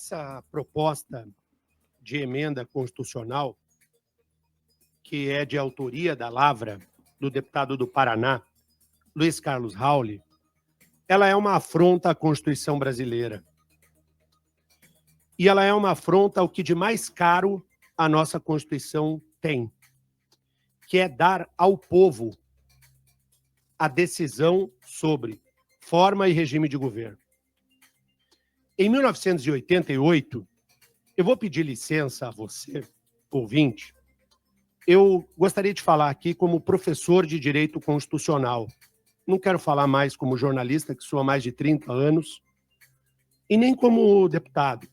Essa proposta de emenda constitucional, que é de autoria da Lavra, do deputado do Paraná, Luiz Carlos Rauli, ela é uma afronta à Constituição brasileira. E ela é uma afronta ao que de mais caro a nossa Constituição tem, que é dar ao povo a decisão sobre forma e regime de governo. Em 1988, eu vou pedir licença a você, ouvinte, eu gostaria de falar aqui como professor de Direito Constitucional. Não quero falar mais como jornalista, que sou há mais de 30 anos, e nem como deputado.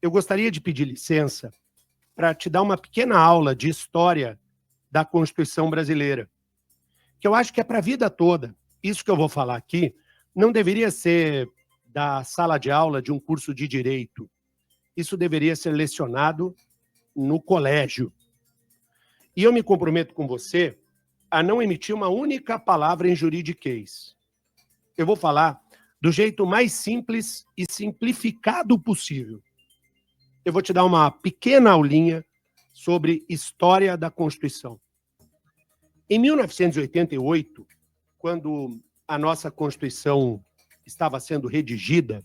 Eu gostaria de pedir licença para te dar uma pequena aula de história da Constituição brasileira, que eu acho que é para a vida toda. Isso que eu vou falar aqui não deveria ser da sala de aula de um curso de Direito. Isso deveria ser lecionado no colégio. E eu me comprometo com você a não emitir uma única palavra em juridiquês. Eu vou falar do jeito mais simples e simplificado possível. Eu vou te dar uma pequena aulinha sobre história da Constituição. Em 1988, quando a nossa Constituição estava sendo redigida,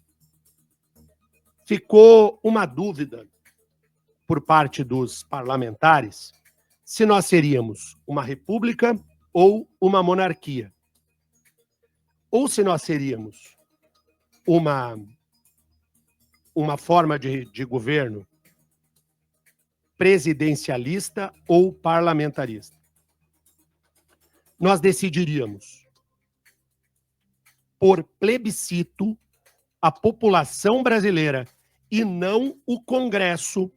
ficou uma dúvida por parte dos parlamentares se nós seríamos uma república ou uma monarquia. Ou se nós seríamos uma forma de governo presidencialista ou parlamentarista. Nós decidiríamos, por plebiscito, a população brasileira e não o Congresso.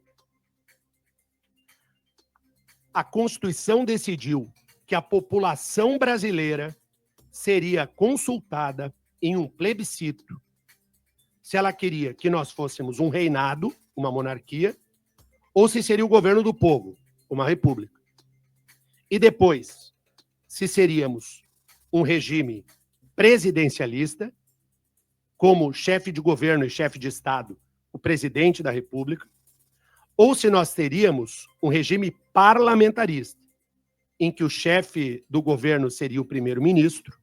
A Constituição decidiu que a população brasileira seria consultada em um plebiscito se ela queria que nós fôssemos um reinado, uma monarquia, ou se seria o governo do povo, uma república. E depois, se seríamos um regime presidencialista, como chefe de governo e chefe de Estado, o presidente da República, ou se nós teríamos um regime parlamentarista, em que o chefe do governo seria o primeiro-ministro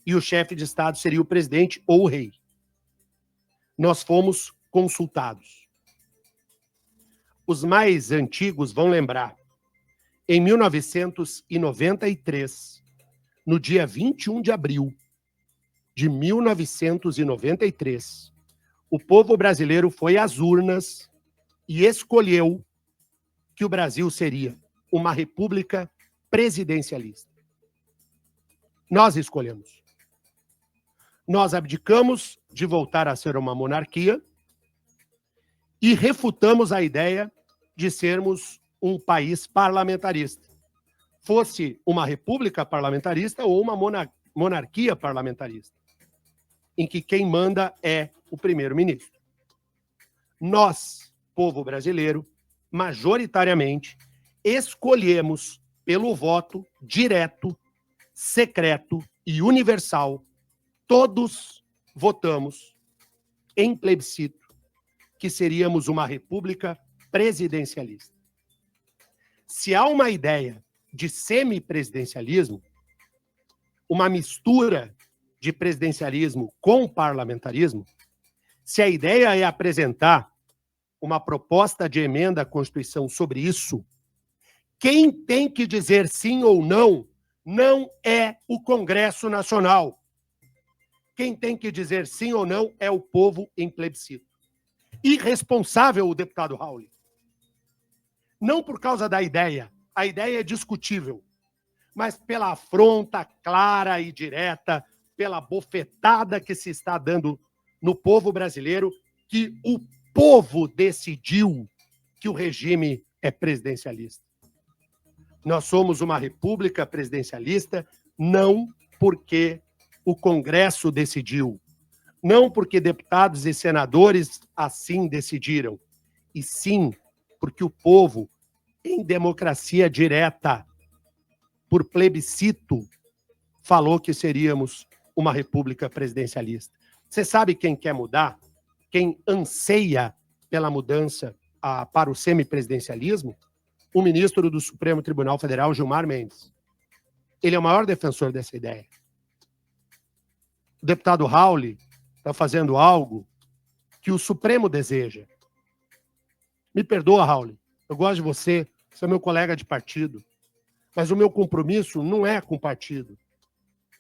e o chefe de Estado seria o presidente ou o rei. Nós fomos consultados. Os mais antigos vão lembrar, em 1993, no dia 21 de abril de 1993, o povo brasileiro foi às urnas e escolheu que o Brasil seria uma república presidencialista. Nós escolhemos. Nós abdicamos de voltar a ser uma monarquia e refutamos a ideia de sermos um país parlamentarista. Fosse uma república parlamentarista ou uma monarquia parlamentarista, em que quem manda é o primeiro-ministro. Nós, povo brasileiro, majoritariamente, escolhemos pelo voto direto, secreto e universal, todos votamos em plebiscito que seríamos uma república presidencialista. Se há uma ideia de semipresidencialismo, uma mistura de presidencialismo com parlamentarismo, se a ideia é apresentar uma proposta de emenda à Constituição sobre isso, quem tem que dizer sim ou não, não é o Congresso Nacional. Quem tem que dizer sim ou não é o povo em plebiscito. Irresponsável o deputado Rauli. Não por causa da ideia, a ideia é discutível, mas pela afronta clara e direta, pela bofetada que se está dando no povo brasileiro, que o povo decidiu que o regime é presidencialista. Nós somos uma república presidencialista não porque o Congresso decidiu, não porque deputados e senadores assim decidiram, e sim porque o povo, em democracia direta, por plebiscito, falou que seríamos uma república presidencialista. Você sabe quem quer mudar? quem anseia pela mudança para o semipresidencialismo, o ministro do Supremo Tribunal Federal, Gilmar Mendes. Ele é o maior defensor dessa ideia. O deputado Raul está fazendo algo que o Supremo deseja. Me perdoa, Raul, eu gosto de você, você é meu colega de partido, mas o meu compromisso não é com o partido.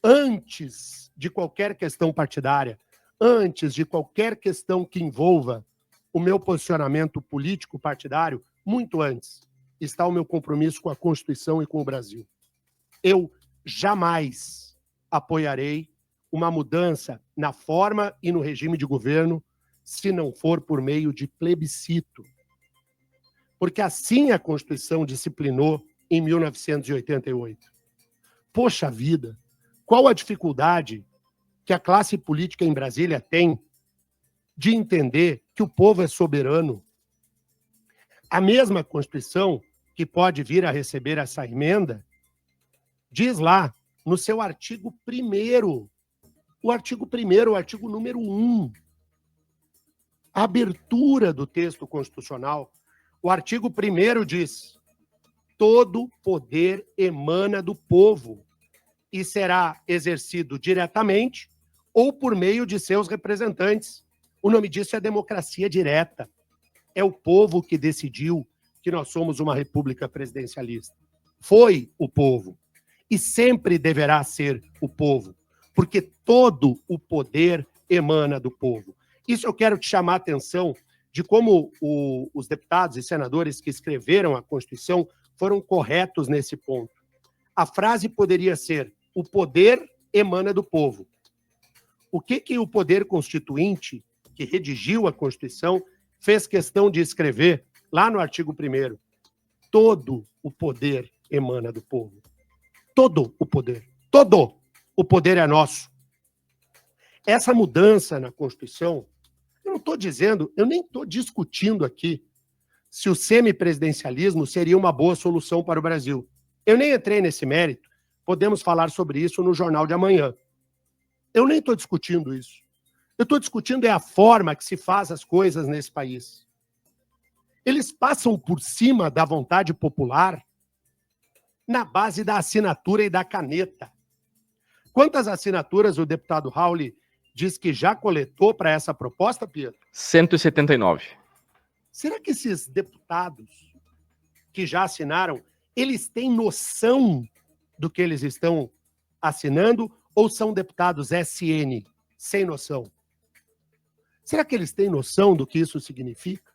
Antes de qualquer questão partidária, antes de qualquer questão que envolva o meu posicionamento político partidário, muito antes, está o meu compromisso com a Constituição e com o Brasil. Eu jamais apoiarei uma mudança na forma e no regime de governo se não for por meio de plebiscito. Porque assim a Constituição disciplinou em 1988. Poxa vida, qual a dificuldade que a classe política em Brasília tem de entender que o povo é soberano? A mesma Constituição que pode vir a receber essa emenda diz lá, no seu artigo 1º, o artigo número 1, a abertura do texto constitucional, o artigo 1º diz: todo poder emana do povo e será exercido diretamente ou por meio de seus representantes. O nome disso é democracia direta. É o povo que decidiu que nós somos uma república presidencialista. Foi o povo. E sempre deverá ser o povo, porque todo o poder emana do povo. Isso eu quero te chamar a atenção de como os deputados e senadores que escreveram a Constituição foram corretos nesse ponto. A frase poderia ser: o poder emana do povo. O que o poder constituinte, que redigiu a Constituição, fez questão de escrever lá no artigo 1º? Todo o poder emana do povo. Todo o poder é nosso. Essa mudança na Constituição, eu não estou dizendo, eu nem estou discutindo aqui se o semipresidencialismo seria uma boa solução para o Brasil. Eu nem entrei nesse mérito, podemos falar sobre isso no Jornal de Amanhã. Eu nem estou discutindo isso. Eu estou discutindo a forma que se faz as coisas nesse país. Eles passam por cima da vontade popular na base da assinatura e da caneta. Quantas assinaturas o deputado Raul diz que já coletou para essa proposta, Pietro? 179. Será que esses deputados que já assinaram, eles têm noção do que eles estão assinando ou são deputados SN, sem noção? Será que eles têm noção do que isso significa?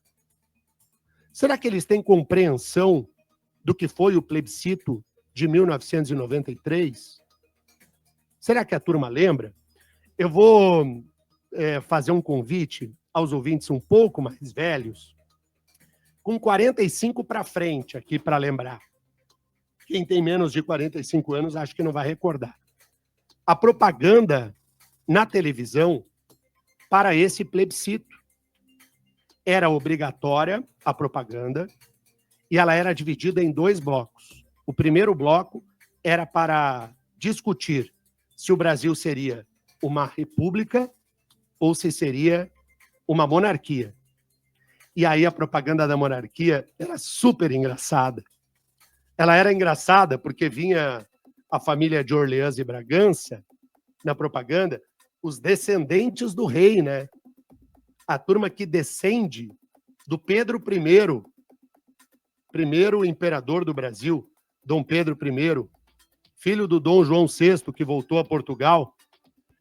Será que eles têm compreensão do que foi o plebiscito de 1993? Será que a turma lembra? Eu vou fazer um convite aos ouvintes um pouco mais velhos, com 45 para frente aqui para lembrar. Quem tem menos de 45 anos acho que não vai recordar. A propaganda na televisão para esse plebiscito era obrigatória, a propaganda, e ela era dividida em 2 blocos. O primeiro bloco era para discutir se o Brasil seria uma república ou se seria uma monarquia. E aí a propaganda da monarquia era super engraçada. Ela era engraçada porque vinha a família de Orleans e Bragança na propaganda, os descendentes do rei, né? A turma que descende do Pedro I, primeiro imperador do Brasil, Dom Pedro I, filho do Dom João VI, que voltou a Portugal,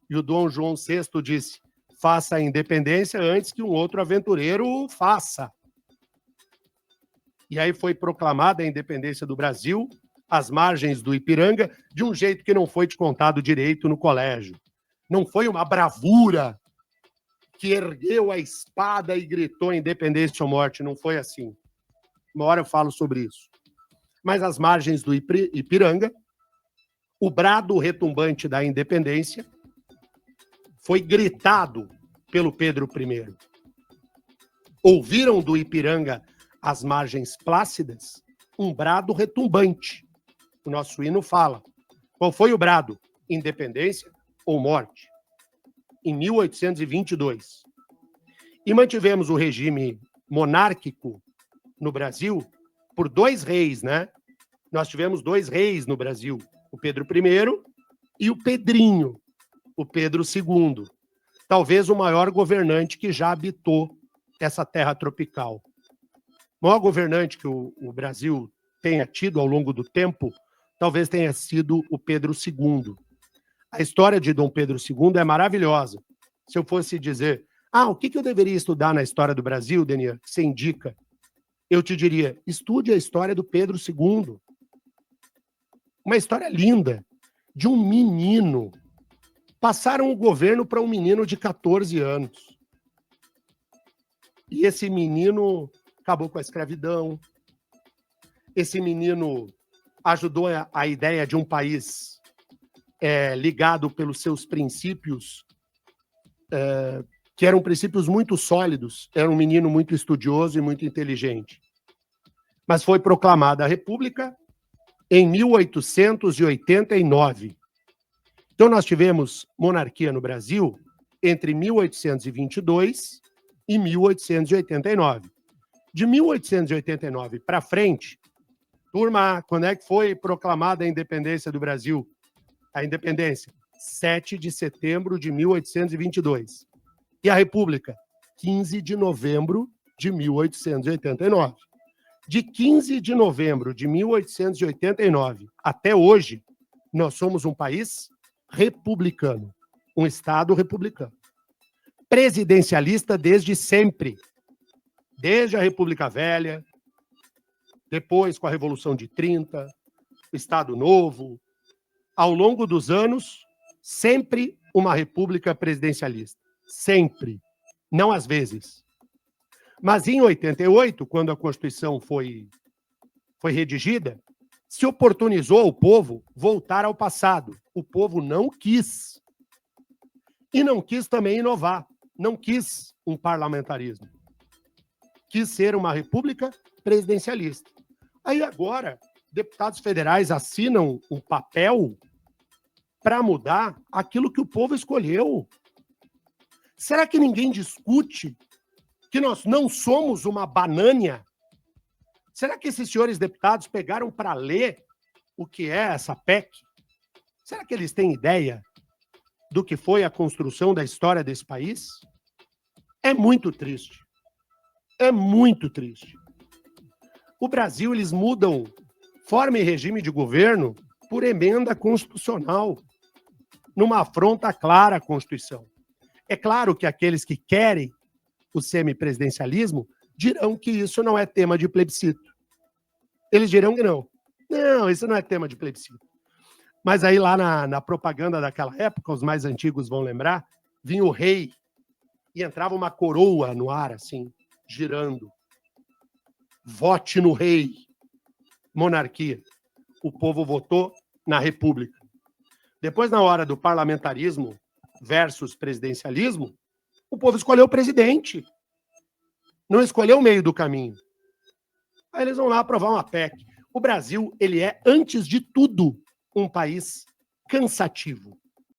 e o Dom João VI disse: faça a independência antes que um outro aventureiro faça. E aí foi proclamada a independência do Brasil, às margens do Ipiranga, de um jeito que não foi te contado direito no colégio. Não foi uma bravura que ergueu a espada e gritou independência ou morte, não foi assim. Uma hora eu falo sobre isso. Mas às margens do Ipiranga, o brado retumbante da independência foi gritado pelo Pedro I. Ouviram do Ipiranga, às margens plácidas, um brado retumbante. O nosso hino fala. Qual foi o brado? Independência ou morte? Em 1822. E mantivemos o regime monárquico no Brasil por 2 reis, né? Nós tivemos 2 reis no Brasil, o Pedro I e o Pedrinho, o Pedro II. Talvez o maior governante que já habitou essa terra tropical. O maior governante que o Brasil tenha tido ao longo do tempo, talvez tenha sido o Pedro II. A história de Dom Pedro II é maravilhosa. Se eu fosse dizer, o que eu deveria estudar na história do Brasil, Denian, que você indica? Eu te diria, estude a história do Pedro II. Uma história linda, de um menino. Passaram o governo para um menino de 14 anos. E esse menino acabou com a escravidão. Esse menino ajudou a ideia de um país ligado pelos seus princípios, que eram princípios muito sólidos. Era um menino muito estudioso e muito inteligente. Mas foi proclamada a República em 1889. Então, nós tivemos monarquia no Brasil entre 1822 e 1889. De 1889 para frente, turma, quando é que foi proclamada a independência do Brasil? A independência, 7 de setembro de 1822. E a República, 15 de novembro de 1889. De 15 de novembro de 1889 até hoje, nós somos um país republicano, um Estado republicano. Presidencialista desde sempre, desde a República Velha, depois com a Revolução de 30, o Estado Novo. Ao longo dos anos, sempre uma república presidencialista. Sempre. Não às vezes. Mas em 88, quando a Constituição foi redigida, se oportunizou ao povo voltar ao passado. O povo não quis. E não quis também inovar. Não quis um parlamentarismo. Quis ser uma república presidencialista. Aí agora, deputados federais assinam um papel para mudar aquilo que o povo escolheu. Será que ninguém discute que nós não somos uma banânia? Será que esses senhores deputados pegaram para ler o que é essa PEC? Será que eles têm ideia do que foi a construção da história desse país? É muito triste. É muito triste. O Brasil, eles mudam forma e regime de governo por emenda constitucional, numa afronta clara à Constituição. É claro que aqueles que querem o semipresidencialismo dirão que isso não é tema de plebiscito. Eles dirão que não. Não, isso não é tema de plebiscito. Mas aí lá na propaganda daquela época, os mais antigos vão lembrar, vinha o rei e entrava uma coroa no ar, assim, girando. Vote no rei. Monarquia. O povo votou na república. Depois, na hora do parlamentarismo versus presidencialismo, o povo escolheu o presidente. Não escolheu o meio do caminho. Aí eles vão lá aprovar uma PEC. O Brasil, ele é, antes de tudo, um país cansativo.